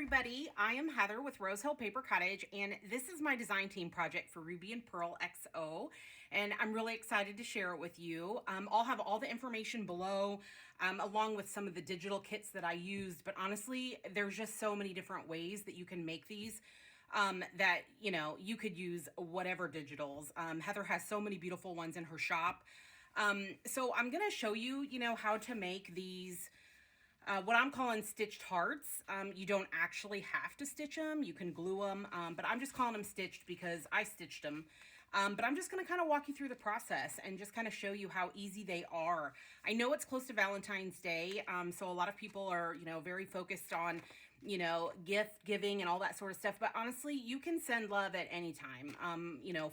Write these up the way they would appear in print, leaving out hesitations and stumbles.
everybody. I am Heather with Rose Hill Paper Cottage, and this is my design team project for Ruby and Pearl XO, and I'm really excited to share it with you. I'll have all the information below, along with some of the digital kits that I used, but honestly, there's just so many different ways that you can make these. That you could use whatever digitals. Heather has so many beautiful ones in her shop. So I'm gonna show you, how to make these what I'm calling stitched hearts. You don't actually have to stitch them. You can glue them, but I'm just calling them stitched because I stitched them. But I'm just going to kind of walk you through the process and just kind of show you how easy they are. I know it's close to Valentine's Day, so a lot of people are, very focused on, gift giving and all that sort of stuff. But honestly, you can send love at any time,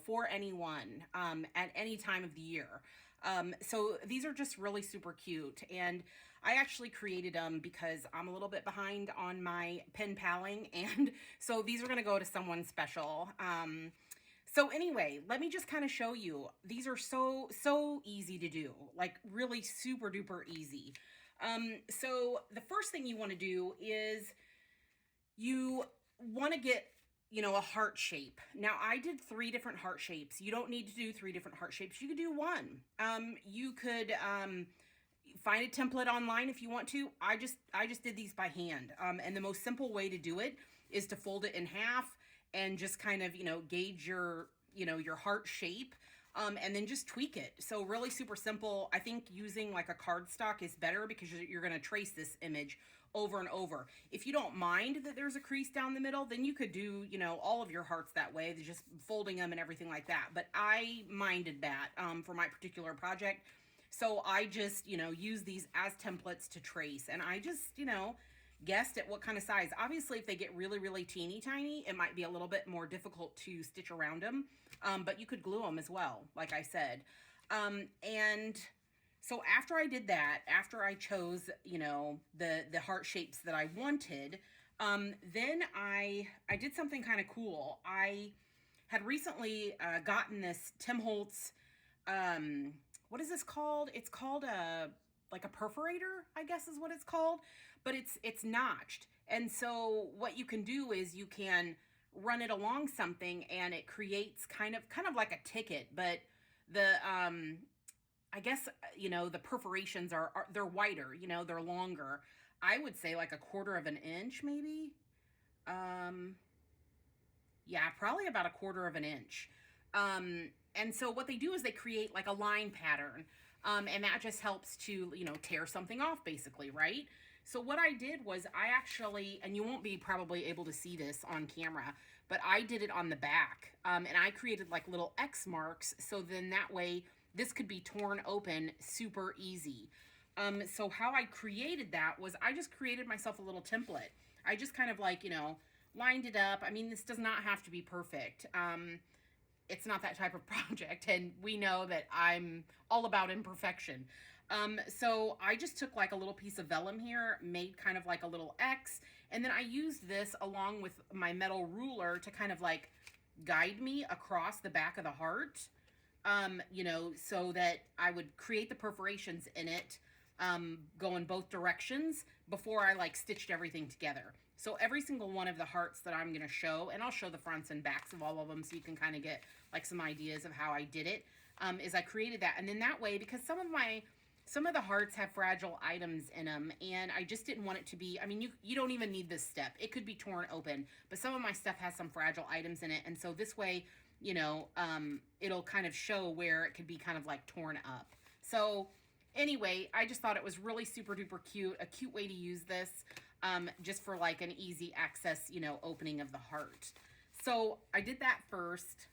for anyone, at any time of the year. So these are just really super cute. And I actually created them because I'm a little bit behind on my pen paling. And so these are going to go to someone special. So anyway, let me just kind of show you. These are so easy to do, like really super duper easy. So the first thing you want to do is you want to get a heart shape. Now I did 3 different heart shapes. You don't need to do 3 different heart shapes. You could do one. You could find a template online if you want to. I just did these by hand. And the most simple way to do it is to fold it in half and just kind of, gauge your, your heart shape. And then just tweak it. So really super simple. I think using like a cardstock is better because you're going to trace this image over and over. If you don't mind that there's a crease down the middle, then you could do, all of your hearts that way, just folding them and everything like that. But I minded that for my particular project. So I just, use these as templates to trace. And I just, guessed at what kind of size. Obviously, if they get really, really teeny tiny, it might be a little bit more difficult to stitch around them, but you could glue them as well, like I said. And so after I did that, after I chose, the heart shapes that I wanted, then I did something kind of cool. I had recently gotten this Tim Holtz, what is this called? It's called like a perforator, I guess is what it's called, but it's notched. And so what you can do is you can run it along something and it creates kind of like a ticket, but the I guess the perforations are they're wider, they're longer. I would say like 1/4 of an inch maybe. Yeah, probably about 1/4 of an inch. And so what they do is they create like a line pattern. And that just helps to, tear something off basically, right? So what I did was I actually, and you won't be probably able to see this on camera, but I did it on the back. And I created like little X marks. So then that way this could be torn open super easy. So how I created that was I just created myself a little template. I just kind of like, lined it up. I mean, this does not have to be perfect. It's not that type of project, and we know that I'm all about imperfection. So I just took like a little piece of vellum here, made kind of like a little X, and then I used this along with my metal ruler to kind of like guide me across the back of the heart, so that I would create the perforations in it, go in both directions before I like stitched everything together. So every single one of the hearts that I'm going to show, and I'll show the fronts and backs of all of them so you can kind of get like some ideas of how I did it, is I created that. And then that way, because some of the hearts have fragile items in them, and I just didn't want it to be, I mean, you don't even need this step. It could be torn open, but some of my stuff has some fragile items in it. And so this way, it'll kind of show where it could be kind of like torn up. So anyway, I just thought it was really super duper cute, a cute way to use this, just for like an easy access, opening of the heart. So I did that first.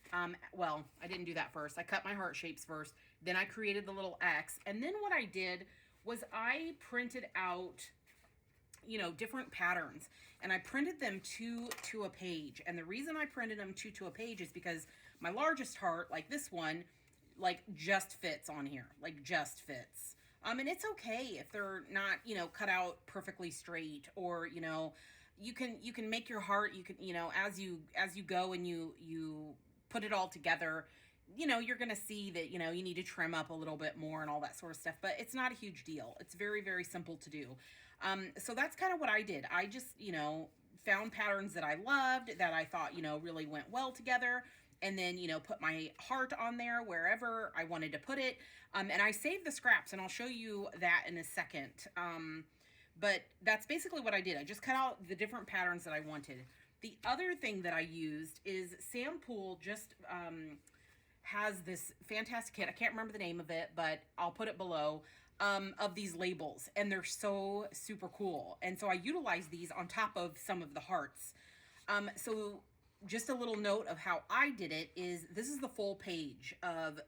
Well, I didn't do that first. I cut my heart shapes first. Then I created the little X. And then what I did was I printed out, different patterns, and I printed them two to a page. And the reason I printed them two to a page is because my largest heart, like this one, like just fits on here, like just fits. And it's okay if they're not, cut out perfectly straight, or, you can make your heart, you can, as you go and you put it all together, you're going to see that, you need to trim up a little bit more and all that sort of stuff, but it's not a huge deal. It's very, very simple to do. So that's kind of what I did. I just, found patterns that I loved, that I thought, really went well together, and then, put my heart on there wherever I wanted to put it. And I saved the scraps, and I'll show you that in a second. But that's basically what I did. I just cut out the different patterns that I wanted. The other thing that I used is Sam Poole just has this fantastic kit. I can't remember the name of it, but I'll put it below, of these labels, and they're so super cool. And so I utilize these on top of some of the hearts. So just a little note of how I did it is, this is the full page of,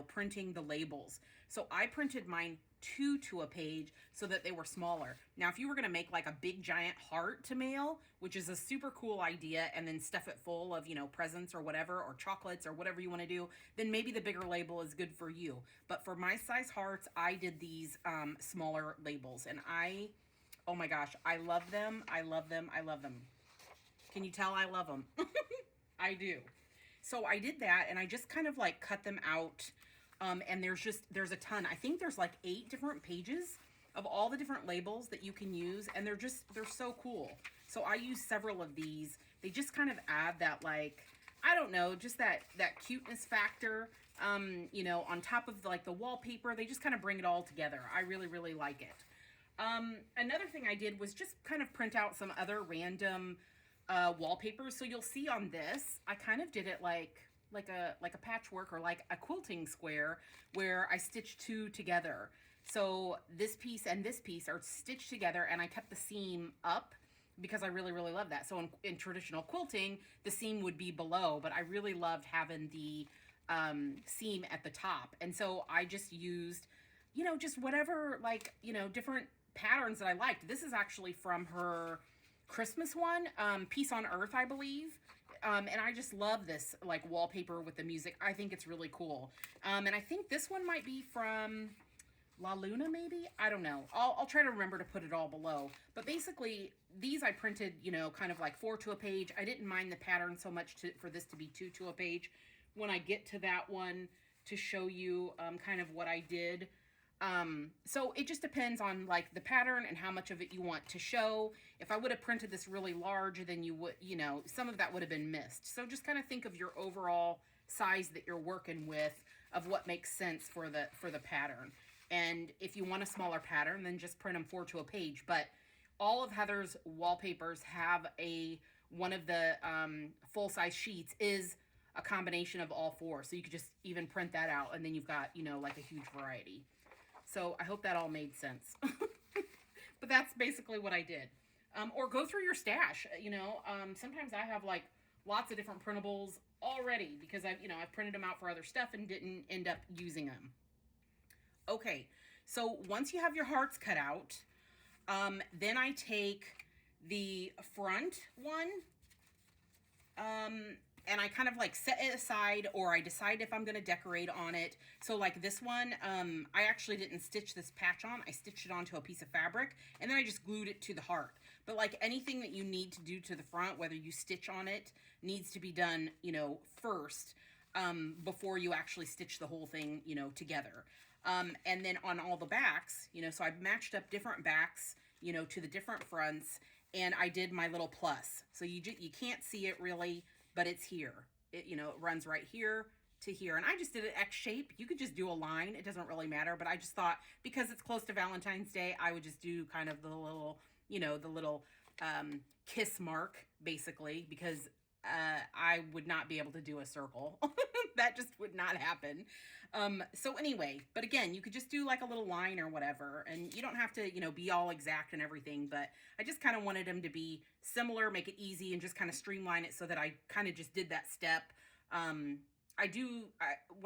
printing the labels. So I printed mine 2 to a page so that they were smaller. Now, if you were going to make like a big giant heart to mail, which is a super cool idea, and then stuff it full of, presents or whatever, or chocolates or whatever you want to do, then maybe the bigger label is good for you. But for my size hearts, I did these smaller labels, and oh my gosh, I love them. I love them. I love them. Can you tell I love them? I do. So I did that, and I just kind of like cut them out. And there's a ton. I think there's like 8 different pages of all the different labels that you can use, and they're so cool. So I use several of these. They just kind of add that, like, I don't know, just that cuteness factor, on top of the wallpaper. They just kind of bring it all together. I really, really like it. Another thing I did was just kind of print out some other random wallpapers. So you'll see on this, I kind of did it like a patchwork, or like a quilting square, where I stitched 2 together. So this piece and this piece are stitched together, and I kept the seam up because I really, really love that. So in traditional quilting, the seam would be below, but I really loved having the seam at the top. And so I just used, just whatever, different patterns that I liked. This is actually from her Christmas one, Peace on Earth, I believe. And I just love this like wallpaper with the music. I think it's really cool. And I think this one might be from La Luna, maybe? I don't know. I'll try to remember to put it all below. But basically, these I printed, kind of like 4 to a page. I didn't mind the pattern so much for this to be 2 to a page. When I get to that one, to show you kind of what I did. So it just depends on like the pattern and how much of it you want to show. If I would have printed this really large, then you would, some of that would have been missed. So just kind of think of your overall size that you're working with, of what makes sense for the pattern. And if you want a smaller pattern, then just print them 4 to a page. But all of Heather's wallpapers have one of the full-size sheets is a combination of all 4. So you could just even print that out, and then you've got, like a huge variety. So I hope that all made sense. But that's basically what I did. Or go through your stash. Sometimes I have like lots of different printables already because I've printed them out for other stuff and didn't end up using them. Okay, so once you have your hearts cut out, then I take the front one, and I kind of like set it aside, or I decide if I'm going to decorate on it. So like this one, I actually didn't stitch this patch on. I stitched it onto a piece of fabric, and then I just glued it to the heart. But like anything that you need to do to the front, whether you stitch on it, needs to be done, first, before you actually stitch the whole thing, together. And then on all the backs, so I've matched up different backs, to the different fronts, and I did my little plus. So you can't see it really, but it's here. It runs right here to here. And I just did an X shape. You could just do a line. It doesn't really matter. But I just thought, because it's close to Valentine's Day, I would just do kind of the little, kiss mark, basically, because I would not be able to do a circle. That just would not happen. So anyway, but again, you could just do like a little line or whatever, and you don't have to, be all exact and everything, but I just kind of wanted them to be similar, make it easy, and just kind of streamline it so that I kind of just did that step. When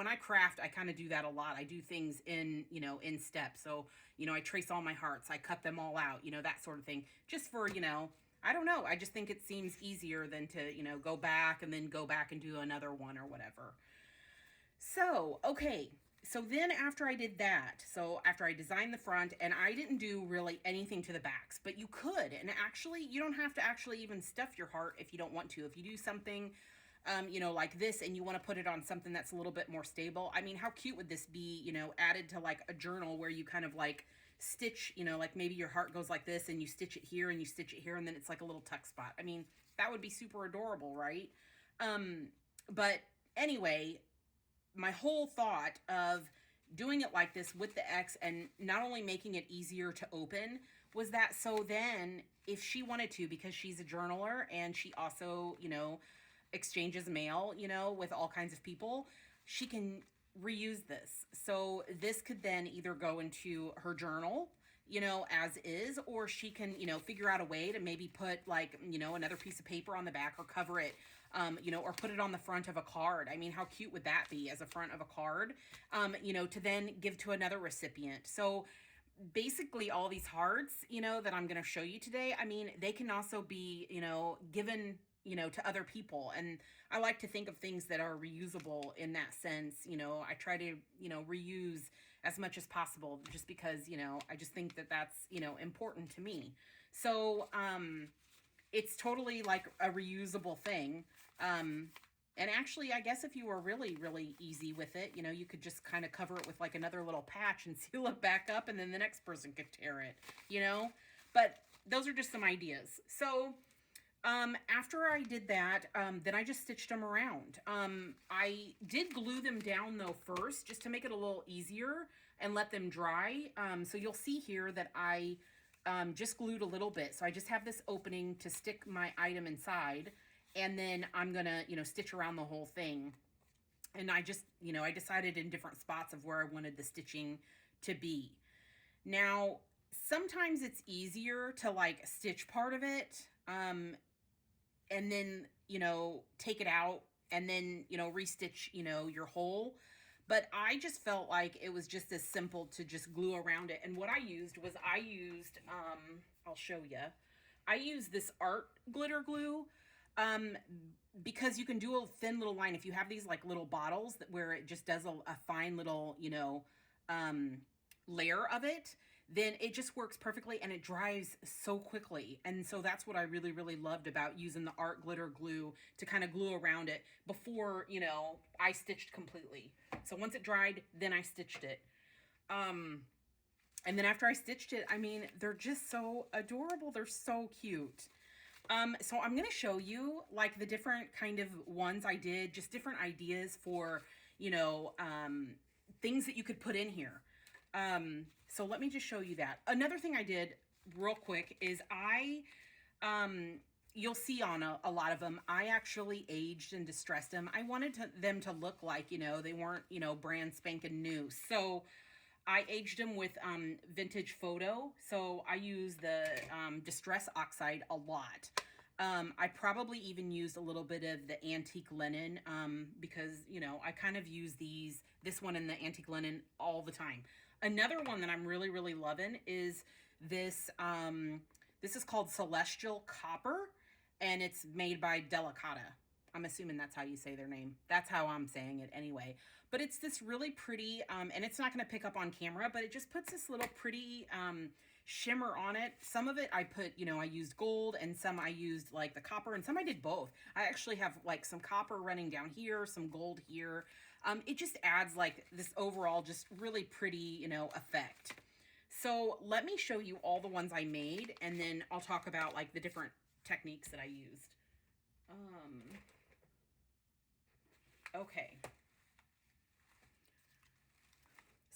I craft, I kind of do that a lot. I do things in in steps. So, I trace all my hearts, I cut them all out, that sort of thing, just for, I don't know. I just think it seems easier than to, go back and then go back and do another one or whatever. So, okay. So then after I did that, so after I designed the front, and I didn't do really anything to the backs, but you could. And actually, you don't have to actually even stuff your heart if you don't want to. If you do something, like this, and you want to put it on something that's a little bit more stable. I mean, how cute would this be, added to like a journal where you kind of like stitch, you know, like maybe your heart goes like this and you stitch it here and you stitch it here and then it's like a little tuck spot. I mean, that would be super adorable, right? But anyway, my whole thought of doing it like this with the X and not only making it easier to open was that so then if she wanted to, because she's a journaler and she also, you know, exchanges mail, you know, with all kinds of people, she can reuse this. So this could then either go into her journal, you know, as is, or she can, you know, figure out a way to maybe put like, you know, another piece of paper on the back or cover it, you know, or put it on the front of a card. I mean, how cute would that be as a front of a card, you know, to then give to another recipient. So basically all these hearts, you know, that I'm going to show you today, I mean, they can also be, you know, given, you know, to other people. And I like to think of things that are reusable in that sense. You know, I try to, you know, reuse as much as possible just because, you know, I just think that that's, you know, important to me. So, it's totally like a reusable thing. And actually, I guess if you were really, really easy with it, you know, you could just kind of cover it with like another little patch and seal it back up and then the next person could tear it, you know? But those are just some ideas. So, after I did that, then I just stitched them around. I did glue them down though first, just to make it a little easier and let them dry. So you'll see here that I just glued a little bit. So I just have this opening to stick my item inside, and then I'm gonna, you know, stitch around the whole thing. And I just, you know, I decided in different spots of where I wanted the stitching to be. Now, sometimes it's easier to like stitch part of it, and then, you know, take it out and then, you know, restitch, you know, your hole. But I just felt like it was just as simple to just glue around it. And what I used was I'll show you. I used this art glitter glue, because you can do a thin little line. If you have these like little bottles that where it just does a fine little, you know, layer of it, then it just works perfectly and it dries so quickly. And so that's what I really, really loved about using the art glitter glue to kind of glue around it before, you know, I stitched completely. So once it dried, then I stitched it. And then after I stitched it, I mean, they're just so adorable. They're so cute. So I'm going to show you like the different kind of ones I did, just different ideas for, you know, things that you could put in here. So let me just show you that. Another thing I did real quick is you'll see on a lot of them, I actually aged and distressed them. I wanted them to look like, you know, they weren't, you know, brand spanking new. So I aged them with vintage photo. So I use the Distress Oxide a lot. I probably even used a little bit of the antique linen because, you know, I kind of use this one and the antique linen all the time. Another one that I'm really, really loving is this. This is called Celestial Copper, and it's made by Delicata. I'm assuming that's how you say their name. That's how I'm saying it anyway. But it's this really pretty, and it's not going to pick up on camera, but it just puts this little pretty shimmer on it. Some of it I put, you know, I used gold, and some I used like the copper, and some I did both. I actually have like some copper running down here, some gold here. It just adds like this overall just really pretty, you know, effect. So let me show you all the ones I made, and then I'll talk about like the different techniques that I used. Okay.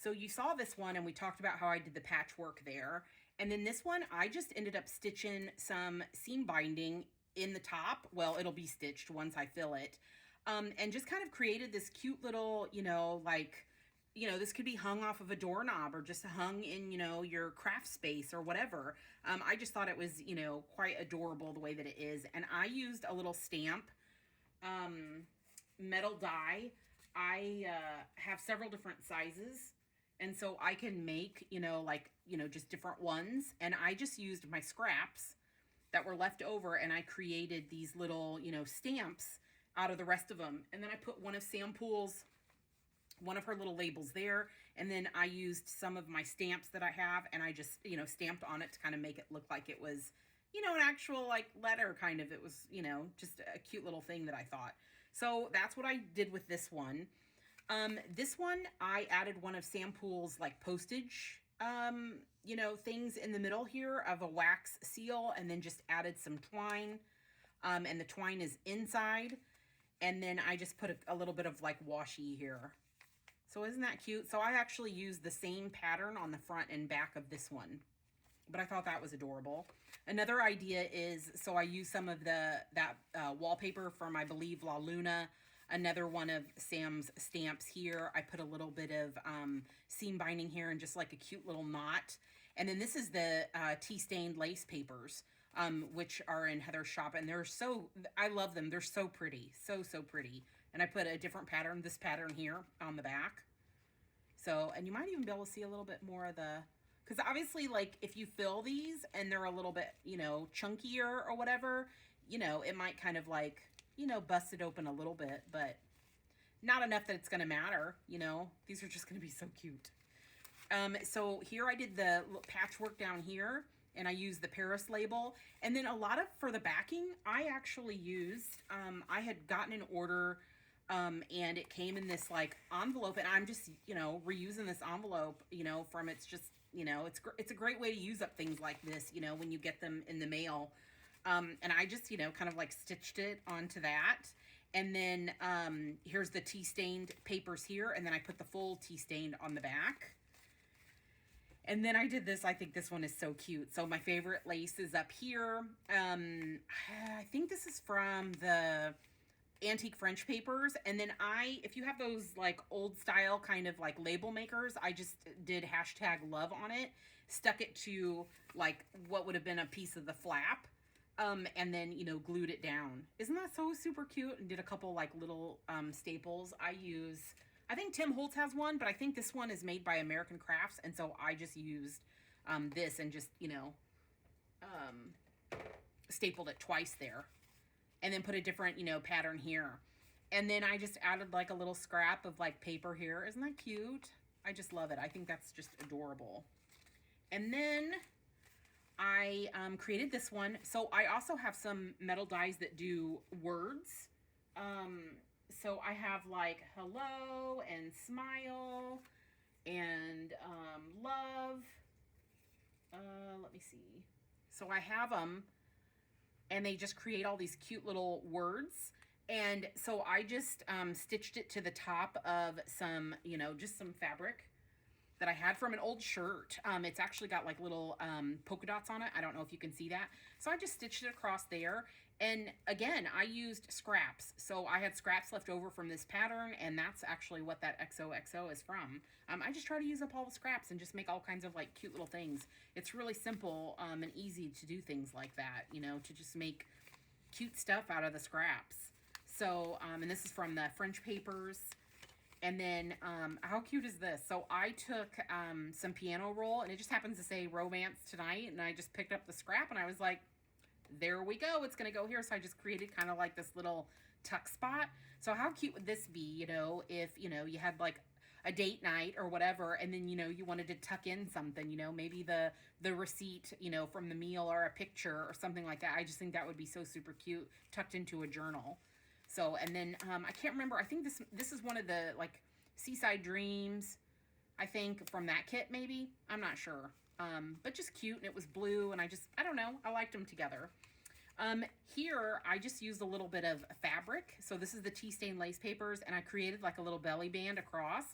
So you saw this one and we talked about how I did the patchwork there. And then this one, I just ended up stitching some seam binding in the top. Well, it'll be stitched once I fill it. And just kind of created this cute little, you know, like, you know, this could be hung off of a doorknob or just hung in, you know, your craft space or whatever. I just thought it was, you know, quite adorable the way that it is. And I used a little stamp, metal die. I have several different sizes, and so I can make, you know, like, you know, just different ones. And I just used my scraps that were left over, and I created these little, you know, stamps out of the rest of them. And then I put one of Sam Poole's, one of her little labels there, and then I used some of my stamps that I have, and I just, you know, stamped on it to kind of make it look like it was, you know, an actual like letter kind of. It was, you know, just a cute little thing that I thought. So that's what I did with this one. This one, I added one of Sam Poole's like postage you know, things in the middle here of a wax seal, and then just added some twine. And the twine is inside. And then I just put a little bit of like washi here. So isn't that cute? So I actually used the same pattern on the front and back of this one, but I thought that was adorable. Another idea is, so I used some of that wallpaper from, I believe, La Luna. Another one of Sam's stamps here. I put a little bit of seam binding here and just like a cute little knot. And then this is the tea stained lace papers, which are in Heather's shop, and they're so, I love them. They're so pretty, so pretty. And I put a different pattern, this pattern here on the back. So, and you might even be able to see a little bit more of the, because obviously, like, if you fill these and they're a little bit, you know, chunkier or whatever, you know, it might kind of like, you know, bust it open a little bit, but not enough that it's going to matter, you know. These are just going to be so cute. So here I did the patchwork down here, and I used the Paris label. And then a lot of, for the backing, I actually used, I had gotten an order, and it came in this like envelope, and I'm just, you know, reusing this envelope, you know, from, it's just, you know, it's a great way to use up things like this, you know, when you get them in the mail. And I just, you know, kind of like stitched it onto that. And then here's the tea stained papers here, and then I put the full tea stained on the back. And then I did this, I think this one is so cute. So my favorite lace is up here. I think this is from the Antique French papers. And then if you have those like old style kind of like label makers, I just did #love on it, stuck it to like what would have been a piece of the flap, and then, you know, glued it down. Isn't that so super cute? And did a couple like little staples. I think Tim Holtz has one, but I think this one is made by American Crafts, and so I just used this and just, you know, stapled it twice there. And then put a different, you know, pattern here. And then I just added like a little scrap of like paper here. Isn't that cute? I just love it. I think that's just adorable. And then I created this one. So I also have some metal dies that do words. So I have like hello and smile and love. Let me see. So I have them, and they just create all these cute little words. And so I just stitched it to the top of some, you know, just some fabric that I had from an old shirt. It's actually got like little polka dots on it. I don't know if you can see that. So I just stitched it across there. And again, I used scraps. So I had scraps left over from this pattern, and that's actually what that XOXO is from. I just try to use up all the scraps and just make all kinds of like cute little things. It's really simple and easy to do things like that, you know, to just make cute stuff out of the scraps. So, and this is from the French papers. And then, how cute is this? So I took some piano roll, and it just happens to say Romance Tonight, and I just picked up the scrap, and I was like, there we go, it's gonna go here. So I just created kind of like this little tuck spot. So how cute would this be, you know, if, you know, you had like a date night or whatever, and then, you know, you wanted to tuck in something, you know, maybe the receipt, you know, from the meal, or a picture or something like that. I just think that would be so super cute, tucked into a journal. So, and then I can't remember, I think this is one of the like Seaside Dreams, I think, from that kit maybe. I'm not sure. But just cute, and it was blue, and I don't know, I liked them together. Here I just used a little bit of fabric. So this is the tea stained lace papers, and I created like a little belly band across.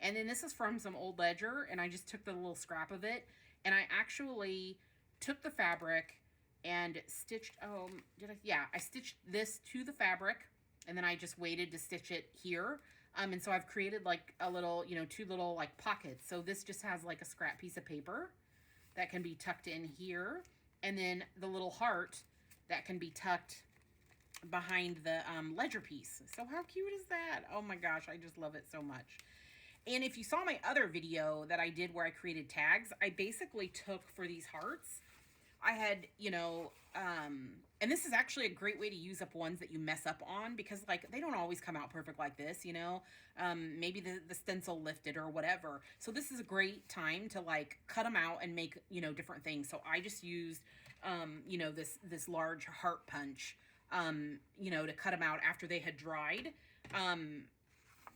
And then this is from some old ledger, and I just took the little scrap of it, and I actually took the fabric and stitched, I stitched this to the fabric, and then I just waited to stitch it here. And so I've created like a little, you know, two little like pockets. So this just has like a scrap piece of paper that can be tucked in here. And then the little heart that can be tucked behind the ledger piece. So how cute is that? Oh my gosh, I just love it so much. And if you saw my other video that I did where I created tags, I basically took, for these hearts, I had, you know, and this is actually a great way to use up ones that you mess up on, because like they don't always come out perfect like this, you know. Maybe the stencil lifted or whatever. So this is a great time to like cut them out and make, you know, different things. So I just used, you know, this large heart punch, you know, to cut them out after they had dried.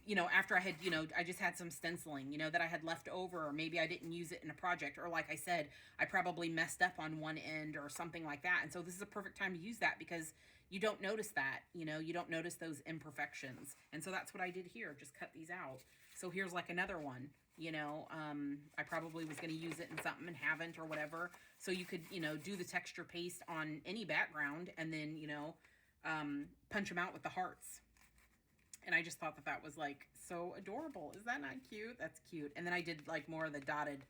you know, after I had, you know, I just had some stenciling, you know, that I had left over, or maybe I didn't use it in a project, or like I said, I probably messed up on one end or something like that. And so this is a perfect time to use that because you don't notice that, you know, you don't notice those imperfections. And so that's what I did here, just cut these out. So here's like another one, you know, I probably was going to use it in something and haven't or whatever. So you could, you know, do the texture paste on any background and then, you know, punch them out with the hearts. And I just thought that that was like so adorable. Is that not cute? That's cute. And then I did like more of the dotted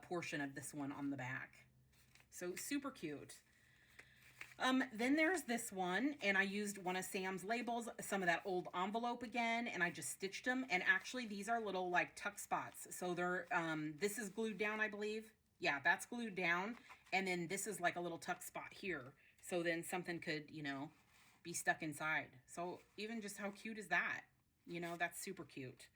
portion of this one on the back. So super cute. Then there's this one, and I used one of Sam's labels, some of that old envelope again, and I just stitched them. And actually these are little like tuck spots. So they're, this is glued down, I believe. Yeah, that's glued down. And then this is like a little tuck spot here. So then something could, you know, be stuck inside. So even just how cute is that? You know, that's super cute.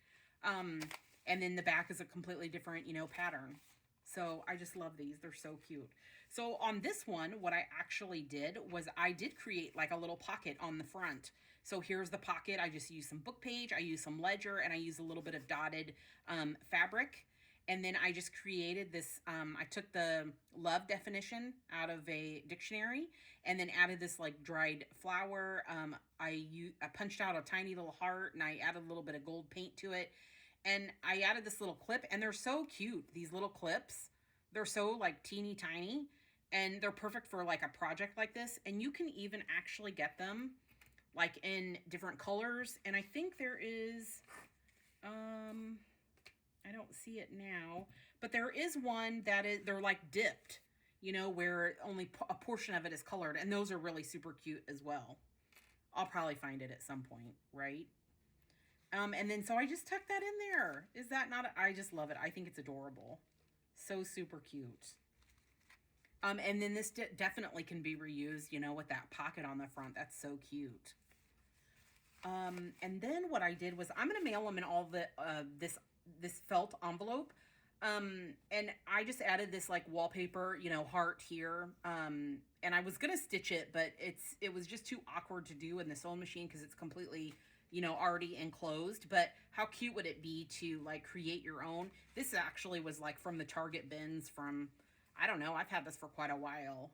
And then the back is a completely different, you know, pattern. So I just love these. They're so cute. So on this one, what I actually did was I did create like a little pocket on the front. So here's the pocket. I just used some book page, I used some ledger, and I used a little bit of dotted fabric. And then I just created this, I took the love definition out of a dictionary and then added this like dried flower. I punched out a tiny little heart and I added a little bit of gold paint to it. And I added this little clip, and they're so cute, these little clips. They're so like teeny tiny, and they're perfect for like a project like this. And you can even actually get them like in different colors. And I think there is, I don't see it now, but there is one that is, they're like dipped, you know, where only a portion of it is colored. And those are really super cute as well. I'll probably find it at some point, right? And then, so I just tucked that in there. Is that not, I just love it. I think it's adorable. So super cute. And then this definitely can be reused, you know, with that pocket on the front. That's so cute. And then what I did was I'm going to mail them in all the, this felt envelope. And I just added this like wallpaper, you know, heart here. And I was going to stitch it, but it was just too awkward to do in the sewing machine because it's completely, you know, already enclosed. But how cute would it be to like create your own? This actually was like from the Target bins from, I don't know, I've had this for quite a while.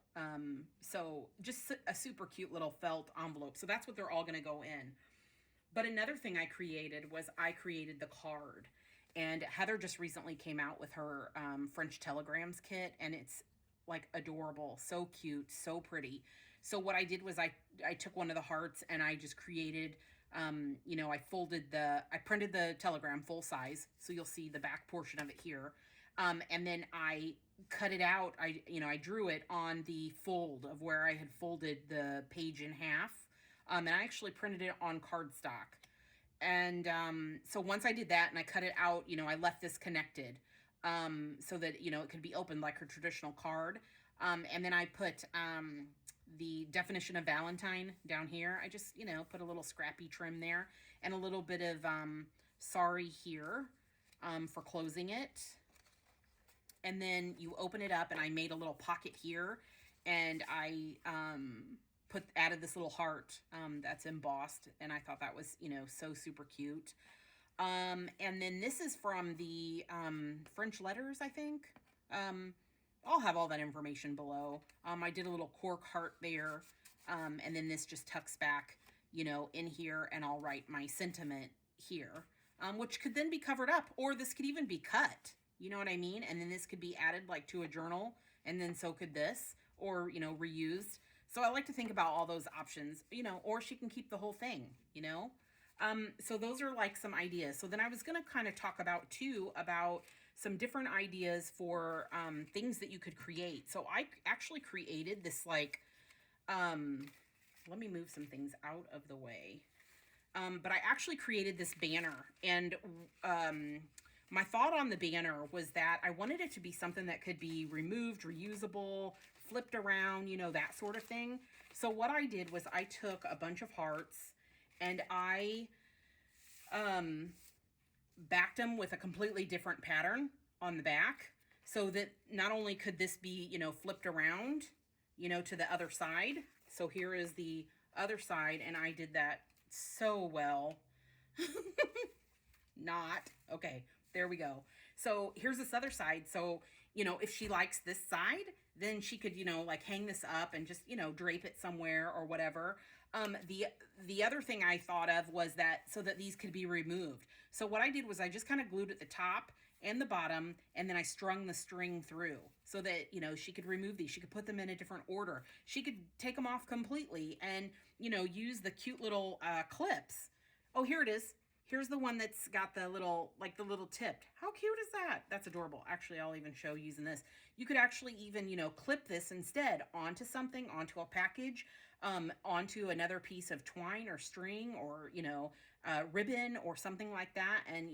So just a super cute little felt envelope. So that's what they're all going to go in. But another thing I created was I created the card. And Heather just recently came out with her French telegrams kit, and it's like adorable, so cute, so pretty. So what I did was I took one of the hearts and I just created, you know, I printed the telegram full size. So you'll see the back portion of it here. And then I cut it out. I drew it on the fold of where I had folded the page in half. And I actually printed it on cardstock. And so once I did that and I cut it out, you know, I left this connected so that, you know, it could be opened like a traditional card. And then I put the definition of Valentine down here. I just, you know, put a little scrappy trim there and a little bit of sorry here for closing it. And then you open it up and I made a little pocket here, and I added this little heart that's embossed, and I thought that was, you know, so super cute. And then this is from the French letters, I think. I'll have all that information below. I did a little cork heart there, and then this just tucks back, you know, in here, and I'll write my sentiment here, which could then be covered up, or this could even be cut, you know what I mean? And then this could be added like to a journal, and then so could this, or, you know, reused. So I like to think about all those options, you know, or she can keep the whole thing, you know? So those are like some ideas. So then I was going to kind of talk about too, about some different ideas for things that you could create. So I actually created this like, let me move some things out of the way. But I actually created this banner, and my thought on the banner was that I wanted it to be something that could be removed, reusable, flipped around, you know, that sort of thing. So what I did was I took a bunch of hearts and I backed them with a completely different pattern on the back, so that not only could this be, you know, flipped around, you know, to the other side. So here is the other side, and I did that so well. not. Okay, there we go. So here's this other side. So, if she likes this side, then she could, like hang this up and just, drape it somewhere or whatever. The other thing I thought of was that so that these could be removed. So what I did was I just kind of glued at the top and the bottom, and then I strung the string through so that, she could remove these. She could put them in a different order. She could take them off completely and, use the cute little clips. Oh, here it is. Here's the one that's got the little, like the little tipped. How cute is that? That's adorable. Actually, I'll even show using this. You could actually even, clip this instead onto something, onto a package, onto another piece of twine or string or, ribbon or something like that. And,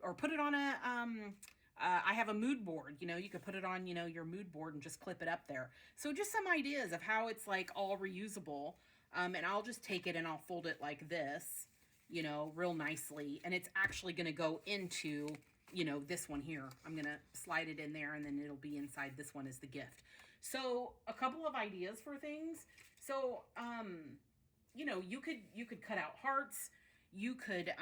or put it on I have a mood board, you could put it on, your mood board and just clip it up there. So just some ideas of how it's like all reusable. And I'll just take it and I'll fold it like this, real nicely. And it's actually going to go into, this one here. I'm going to slide it in there and then it'll be inside this one as the gift. So a couple of ideas for things. So, you could cut out hearts. You could,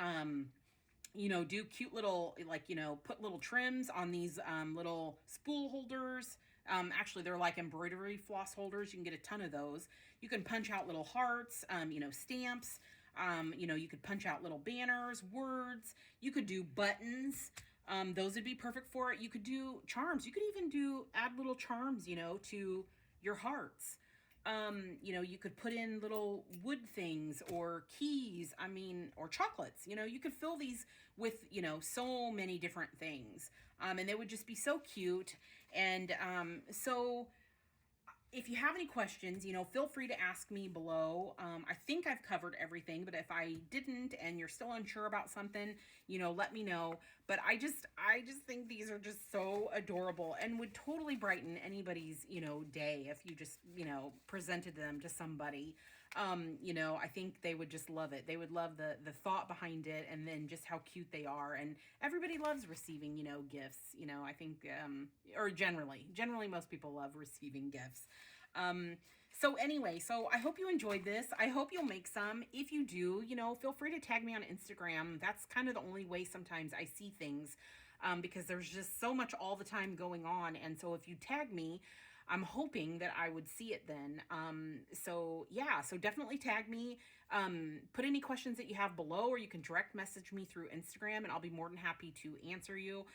do cute little, like, put little trims on these little spool holders. Actually, they're like embroidery floss holders. You can get a ton of those. You can punch out little hearts, stamps. You could punch out little banners, words. You could do buttons. Those would be perfect for it. You could do charms. You could even add little charms, to your hearts. You could put in little wood things or keys, or chocolates. You could fill these with, so many different things. And they would just be so cute. And so if you have any questions, feel free to ask me below. I think I've covered everything, but if I didn't and you're still unsure about something, let me know. But I just think these are just so adorable and would totally brighten anybody's, day if you just, presented them to somebody. I think they would just love it. They would love the thought behind it and then just how cute they are. And everybody loves receiving, gifts, I think, or generally most people love receiving gifts. So anyway, so I hope you enjoyed this. I hope you'll make some. If you do, feel free to tag me on Instagram. That's kind of the only way sometimes I see things, because there's just so much all the time going on. And so if you tag me, I'm hoping that I would see it then. So yeah, so definitely tag me. Put any questions that you have below, or you can direct message me through Instagram and I'll be more than happy to answer you.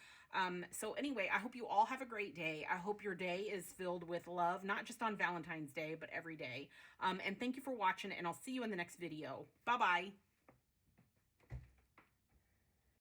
So anyway, I hope you all have a great day. I hope your day is filled with love, not just on Valentine's Day, but every day. And thank you for watching, and I'll see you in the next video. Bye-bye.